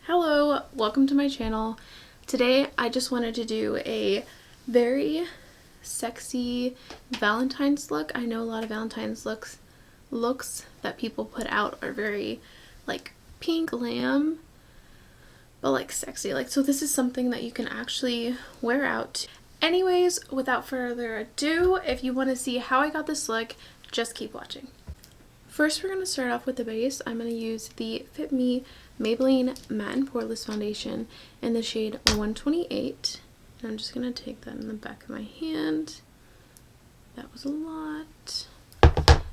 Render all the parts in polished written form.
Hello, welcome to my channel. Today I just wanted to do a very sexy Valentine's look. I know a lot of Valentine's looks that people put out are very like pink glam, but like sexy. So this is something that you can actually wear out. Anyways, without further ado, if you want to see how I got this look, just keep watching. First, we're going to start off with the base. I'm going to use the Fit Me Maybelline Matte and Poreless Foundation in the shade 128. And I'm just going to take that in the back of my hand. That was a lot.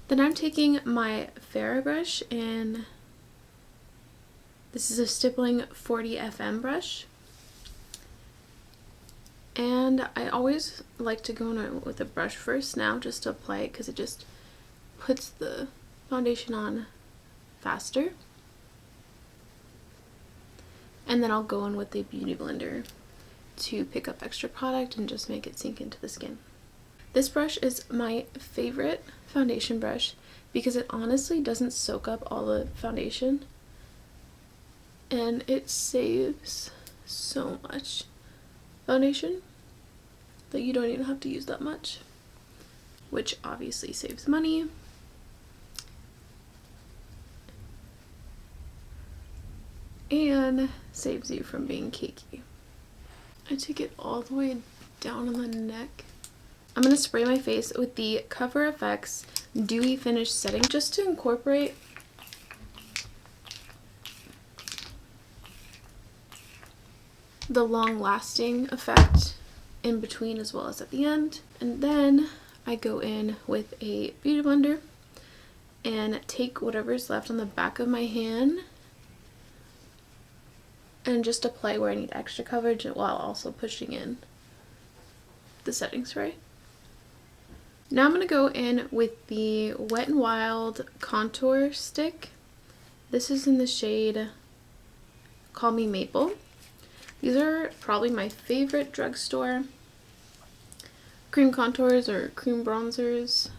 Then I'm taking my Farrah brush, and this is a Stippling 40 FM brush. And I always like to go in with a brush first now, just to apply it, because it just puts the foundation on faster. And then I'll go in with the Beauty Blender to pick up extra product and just make it sink into the skin. This brush is my favorite foundation brush because it honestly doesn't soak up all the foundation, and it saves so much foundation that you don't even have to use that much, which obviously saves money. And saves you from being cakey. I take it all the way down on the neck. I'm going to spray my face with the Cover FX Dewy Finish Setting just to incorporate the long-lasting effect in between as well as at the end. And then I go in with a Beauty Blender and take whatever's left on the back of my hand and just apply where I need extra coverage while also pushing in the setting spray. Now I'm going to go in with the Wet n Wild contour stick. This is in the shade Call Me Maple. These are probably my favorite drugstore cream contours or cream bronzers.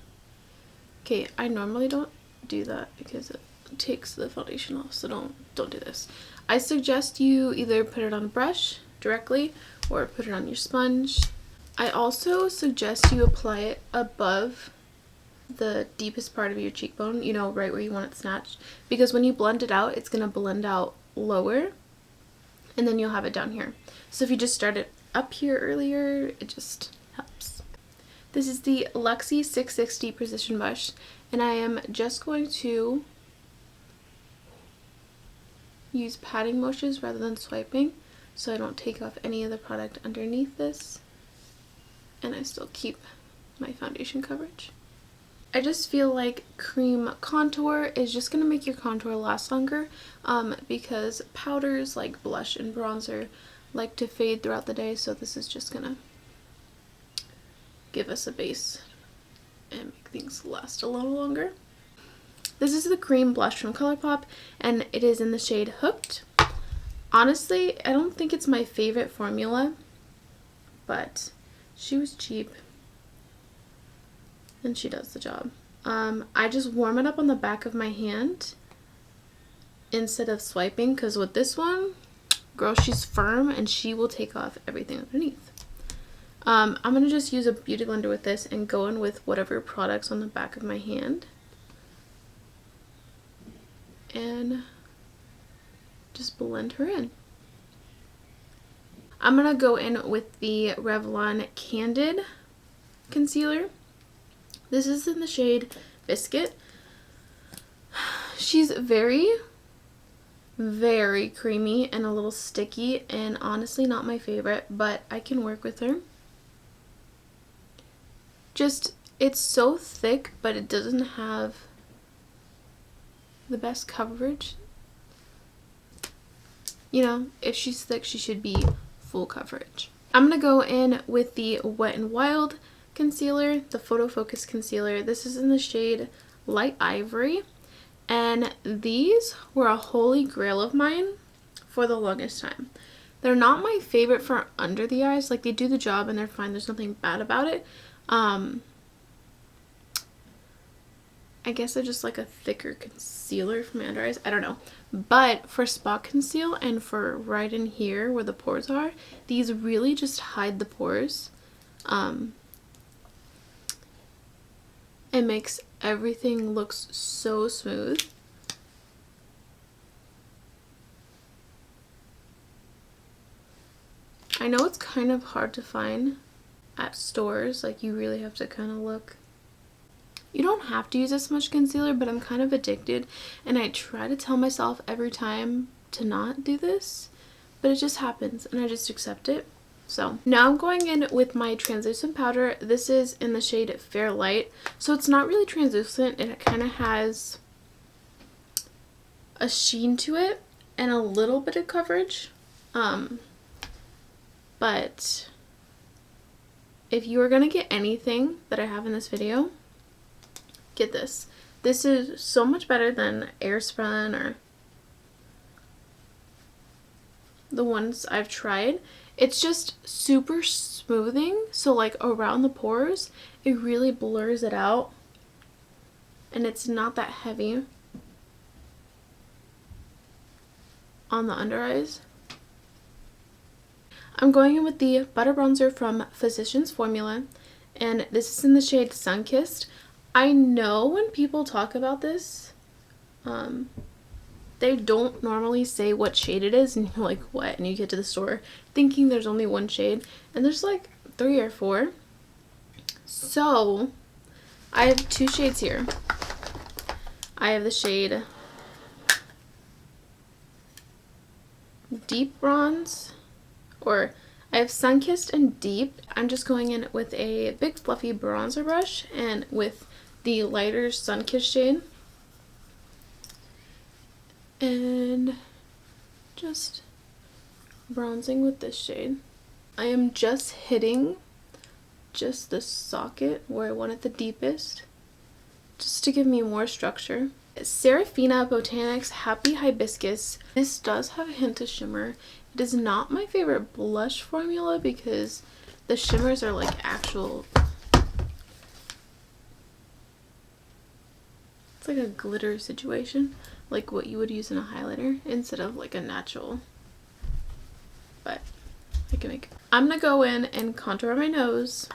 Okay, I normally don't do that because it takes the foundation off, so don't do this. I suggest you either put it on a brush directly or put it on your sponge. I also suggest you apply it above the deepest part of your cheekbone, you know, right where you want it snatched, because when you blend it out, it's going to blend out lower and then you'll have it down here. So if you just start it up here earlier, it just helps. This is the Luxie 660 Precision Brush, and I am just going to use patting motions rather than swiping, so I don't take off any of the product underneath this and I still keep my foundation coverage. I just feel like cream contour is just going to make your contour last longer because powders like blush and bronzer like to fade throughout the day, so this is just going to give us a base and make things last a little longer. This is the cream blush from ColourPop, and it is in the shade Hooked. Honestly, I don't think it's my favorite formula, but she was cheap and she does the job. I just warm it up on the back of my hand instead of swiping, because with this one, girl, she's firm and she will take off everything underneath. I'm going to just use a Beauty Blender with this and go in with whatever products on the back of my hand and just blend her in. I'm going to go in with the Revlon Candid concealer. This is in the shade Biscuit. She's very, very creamy and a little sticky, and honestly not my favorite, but I can work with her. Just, it's so thick, but it doesn't have the best coverage. You know, if she's thick, she should be full coverage. I'm going to go in with the Wet n Wild concealer, the Photo Focus concealer. This is in the shade Light Ivory, and these were a holy grail of mine for the longest time. They're not my favorite for under the eyes. Like, they do the job and they're fine. There's nothing bad about it. I guess I just like a thicker concealer for my under eyes. I don't know. But for spot conceal and for right in here where the pores are, these really just hide the pores. It makes everything looks so smooth. I know it's kind of hard to find at stores, like you really have to kind of look. You don't have to use this much concealer, but I'm kind of addicted and I try to tell myself every time to not do this, but it just happens and I just accept it. So now I'm going in with my translucent powder. This is in the shade Fair Light, so it's not really translucent. It kind of has a sheen to it and a little bit of coverage. But if you are going to get anything that I have in this video, get this. This is so much better than Airspun or the ones I've tried. It's just super smoothing, so like around the pores, it really blurs it out. And it's not that heavy on the under eyes. I'm going in with the Butter Bronzer from Physicians Formula, and this is in the shade Sunkissed. I know when people talk about this, they don't normally say what shade it is, and you're like, what? And you get to the store thinking there's only one shade, and there's like 3 or 4. So I have 2 shades here. I have the shade Deep Bronze, or I have Sunkissed and Deep. I'm just going in with a big fluffy bronzer brush and with the lighter Sunkissed shade. And just bronzing with this shade. I am just hitting just the socket where I want it the deepest, just to give me more structure. Serafina Botanics Happy Hibiscus. This does have a hint of shimmer. It is not my favorite blush formula because the shimmers are like actual, it's like a glitter situation, like what you would use in a highlighter instead of like a natural, but I can make it. I'm gonna go in and contour my nose,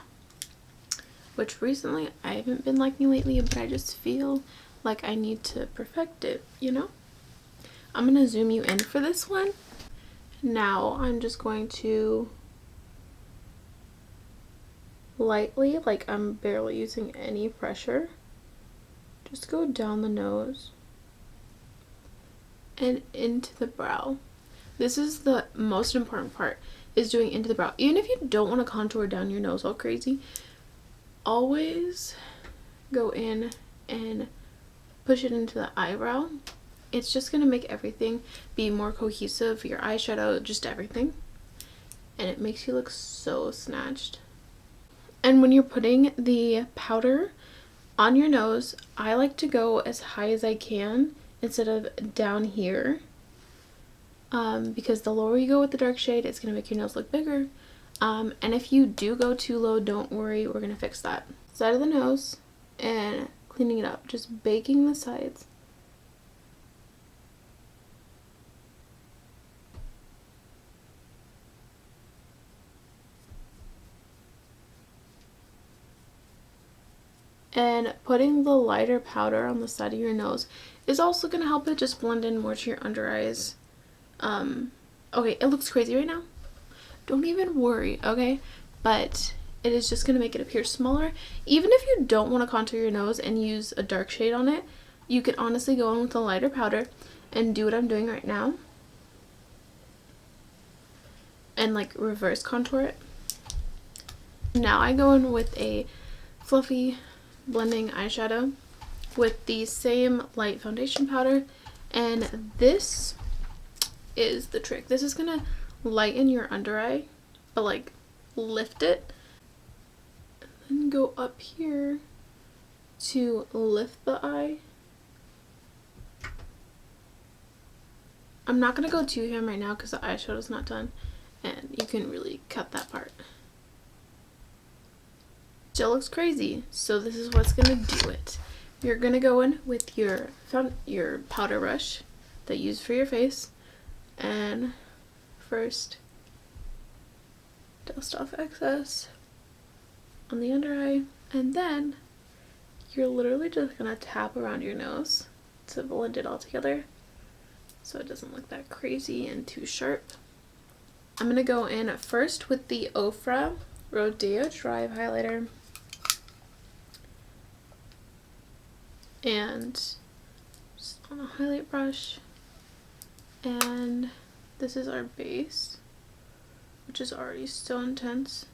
which recently I haven't been liking lately, but I just feel like I need to perfect it, you know? I'm gonna zoom you in for this one. Now I'm just going to lightly, like I'm barely using any pressure, just go down the nose and into the brow. This is the most important part, is doing into the brow. Even if you don't want to contour down your nose all crazy, always go in and push it into the eyebrow. It's just going to make everything be more cohesive, your eyeshadow, just everything. And it makes you look so snatched. And when you're putting the powder on your nose, I like to go as high as I can instead of down here. Because the lower you go with the dark shade, it's going to make your nose look bigger. And if you do go too low, don't worry, we're going to fix that. Side of the nose and cleaning it up, just baking the sides. And putting the lighter powder on the side of your nose is also going to help it just blend in more to your under eyes. Okay, it looks crazy right now. Don't even worry, okay? But it is just going to make it appear smaller. Even if you don't want to contour your nose and use a dark shade on it, you can honestly go in with a lighter powder and do what I'm doing right now. And like reverse contour it. Now I go in with a fluffy blending eyeshadow with the same light foundation powder, and this is the trick. This is gonna lighten your under eye, but like lift it, and then go up here to lift the eye. I'm not gonna go too ham right now because the eyeshadow is not done, and you can really cut that part. Still looks crazy, so this is what's gonna do it. you're gonna go in with your powder brush that you use for your face, and first dust off excess on the under eye, and then you're literally just gonna tap around your nose to blend it all together so it doesn't look that crazy and too sharp. I'm gonna go in first with the Ofra Rodeo Drive highlighter, and just on a highlight brush, and this is our base, which is already so intense.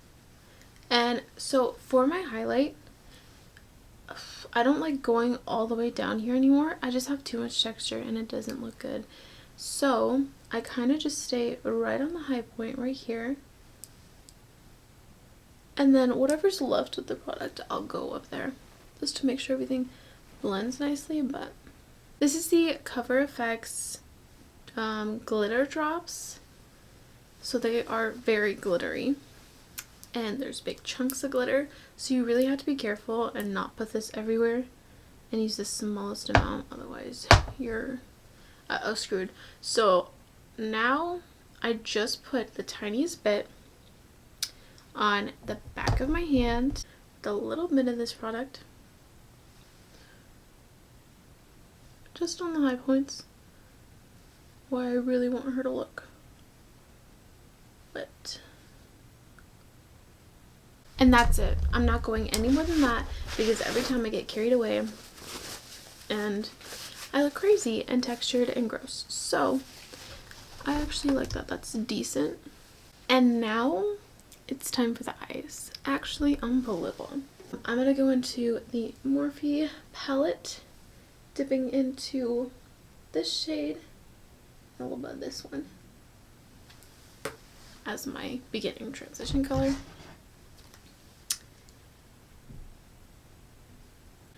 And so for my highlight, I don't like going all the way down here anymore. I just have too much texture and it doesn't look good. So I kind of just stay right on the high point right here. And then whatever's left of the product, I'll go up there just to make sure everything blends nicely. But this is the Cover FX glitter drops. So they are very glittery. And there's big chunks of glitter, so you really have to be careful and not put this everywhere and use the smallest amount, otherwise you're screwed. So now I just put the tiniest bit on the back of my hand with a little bit of this product, just on the high points where I really want her to look lit. And that's it. I'm not going any more than that because every time I get carried away and I look crazy and textured and gross. So I actually like that. That's decent. And now it's time for the eyes. Actually, unbelievable. I'm going to go into the Morphe palette, dipping into this shade and a little bit of this one as my beginning transition color.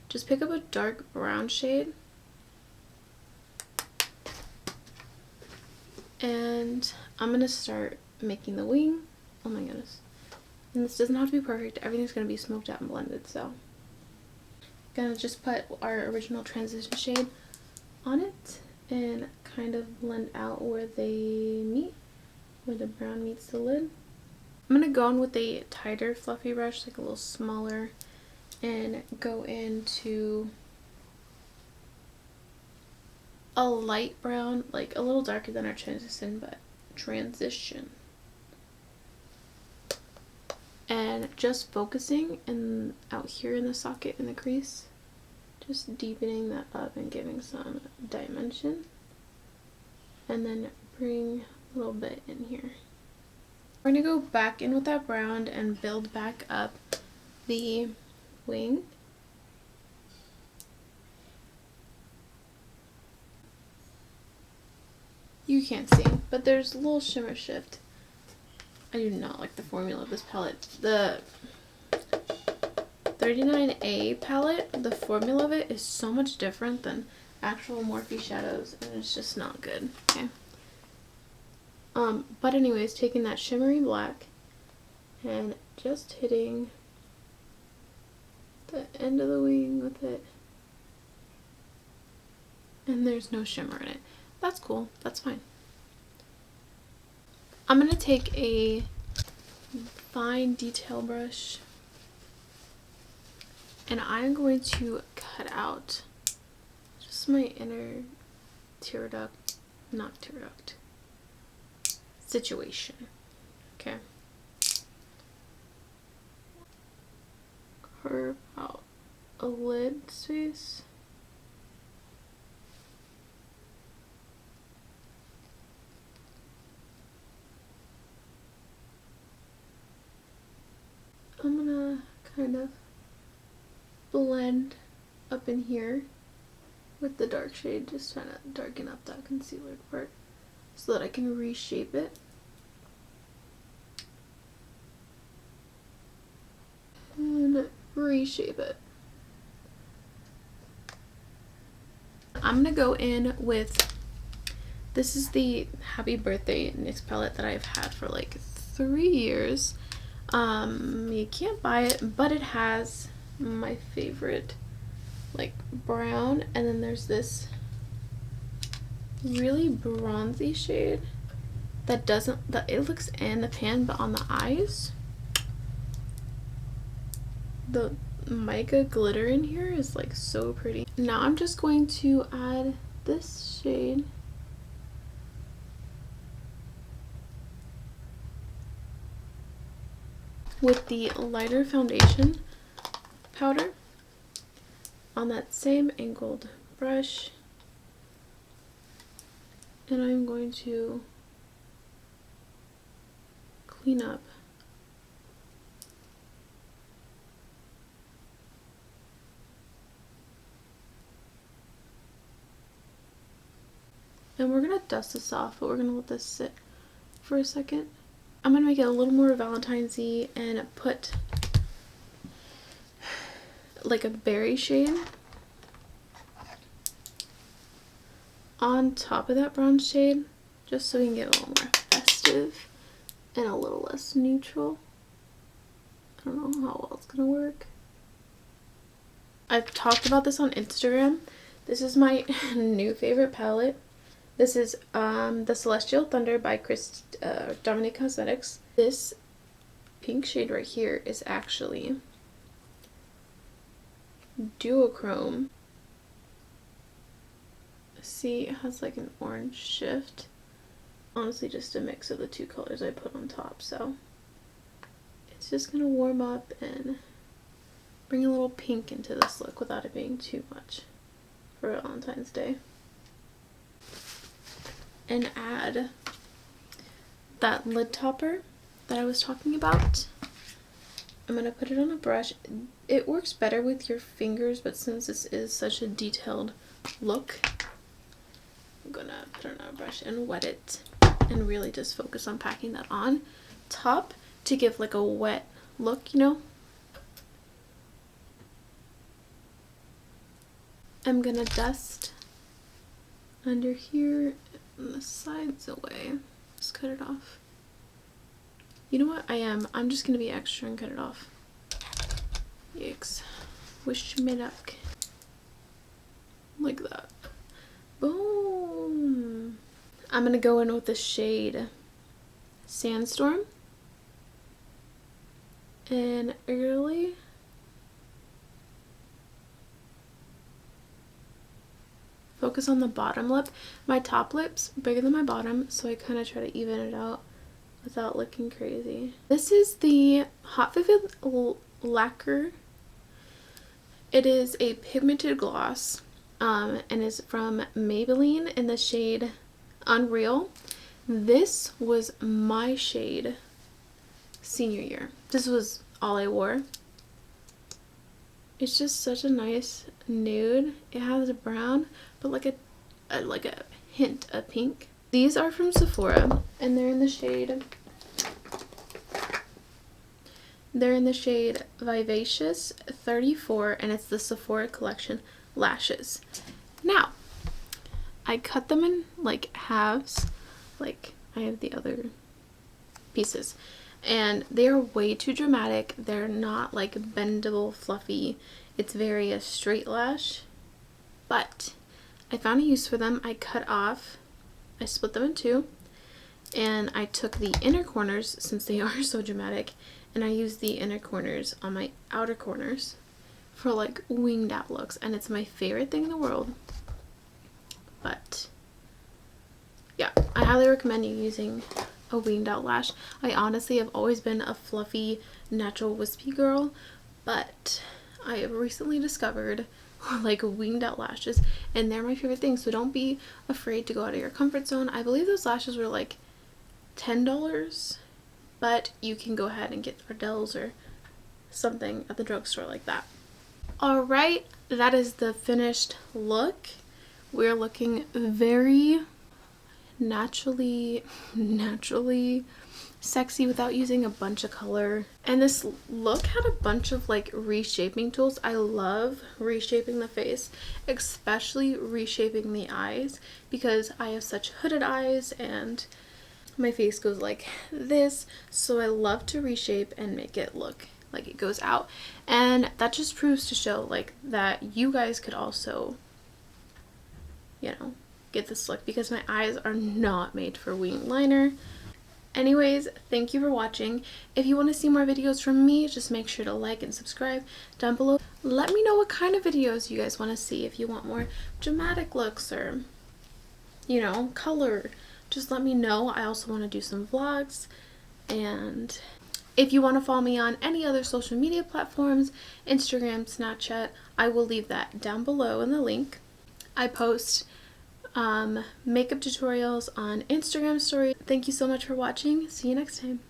Just pick up a dark brown shade and I'm gonna start making the wing. Oh my goodness. And this doesn't have to be perfect. Everything's gonna be smoked out and blended, so. Gonna just put our original transition shade on it and kind of blend out where they meet, where the brown meets the lid. I'm gonna go in with a tighter fluffy brush, like a little smaller, and go into a light brown, like a little darker than our transition, but transition. And just focusing and out here in the socket in the crease, just deepening that up and giving some dimension. And then bring a little bit in here. We're gonna go back in with that brown and build back up the wing. You can't see, but there's a little shimmer shift. I do not like the formula of this palette. The 39A palette, the formula of it is so much different than actual Morphe shadows, and it's just not good. Okay. But anyways, taking that shimmery black and just hitting the end of the wing with it, and there's no shimmer in it. That's cool. That's fine. I'm gonna take a fine detail brush and I'm going to cut out just my inner tear duct, not tear duct, situation. Okay. Carve out a lid space. I'm gonna kind of blend up in here with the dark shade, just trying to darken up that concealer part so that I can reshape it. And reshape it. I'm gonna go in with, this is the Happy Birthday NYX palette that I've had for like 3 years. You can't buy it, but it has my favorite like brown, and then there's this really bronzy shade that it looks in the pan, but on the eyes, the mica glitter in here is like so pretty. Now I'm just going to add this shade with the lighter foundation powder on that same angled brush, and I'm going to clean up and we're gonna dust this off, but we're gonna let this sit for a second. I'm gonna make it a little more Valentine's-y and put like a berry shade on top of that bronze shade, just so we can get a little more festive and a little less neutral. I don't know how well it's gonna work. I've talked about this on Instagram. This is my new favorite palette. This is the Celestial Thunder by Dominique Cosmetics. This pink shade right here is actually duochrome. See, it has like an orange shift. Honestly, just a mix of the two colors I put on top, so it's just gonna warm up and bring a little pink into this look without it being too much for Valentine's Day. And add that lid topper that I was talking about. I'm gonna put it on a brush. It works better with your fingers, but since this is such a detailed look, I'm gonna put it on a brush and wet it and really just focus on packing that on top to give like a wet look, you know? I'm gonna dust under here and the sides away. Just cut it off. You know what? I'm just gonna be extra and cut it off. Yikes. Wish me luck. Like that. Boom. I'm gonna go in with the shade Sandstorm and really focus on the bottom lip. My top lip's bigger than my bottom, so I kind of try to even it out without looking crazy. This is the Hot Vivid Lacquer. It is a pigmented gloss and is from Maybelline in the shade Unreal. This was my shade senior year. This was all I wore. It's just such a nice nude. It has a brown, but like a hint of pink. These are from Sephora, and they're in the shade Vivacious 34, and it's the Sephora Collection Lashes. Now, I cut them in like halves, like I have the other pieces, and they are way too dramatic. They're not like bendable, fluffy. It's very a straight lash, but I found a use for them. I split them in two, and I took the inner corners, since they are so dramatic, and I used the inner corners on my outer corners for like winged out looks, and it's my favorite thing in the world. But yeah, I highly recommend you using a winged out lash. I honestly have always been a fluffy, natural, wispy girl, but I have recently discovered like winged out lashes, and they're my favorite thing. So don't be afraid to go out of your comfort zone. I believe those lashes were like $10, but you can go ahead and get Ardell's or something at the drugstore like that. All right, that is the finished look. We're looking very naturally sexy without using a bunch of color. And this look had a bunch of like reshaping tools. I love reshaping the face, especially reshaping the eyes, because I have such hooded eyes and my face goes like this, so I love to reshape and make it look like it goes out, and that just proves to show like that you guys could also, you know, get this look, because my eyes are not made for wing liner. Anyways, thank you for watching. If you want to see more videos from me, just make sure to like and subscribe down below. Let me know what kind of videos you guys want to see. If you want more dramatic looks or, you know, color, just let me know. I also want to do some vlogs. And if you want to follow me on any other social media platforms, Instagram, Snapchat, I will leave that down below in the link. I post makeup tutorials on Instagram story. Thank you so much for watching. See you next time.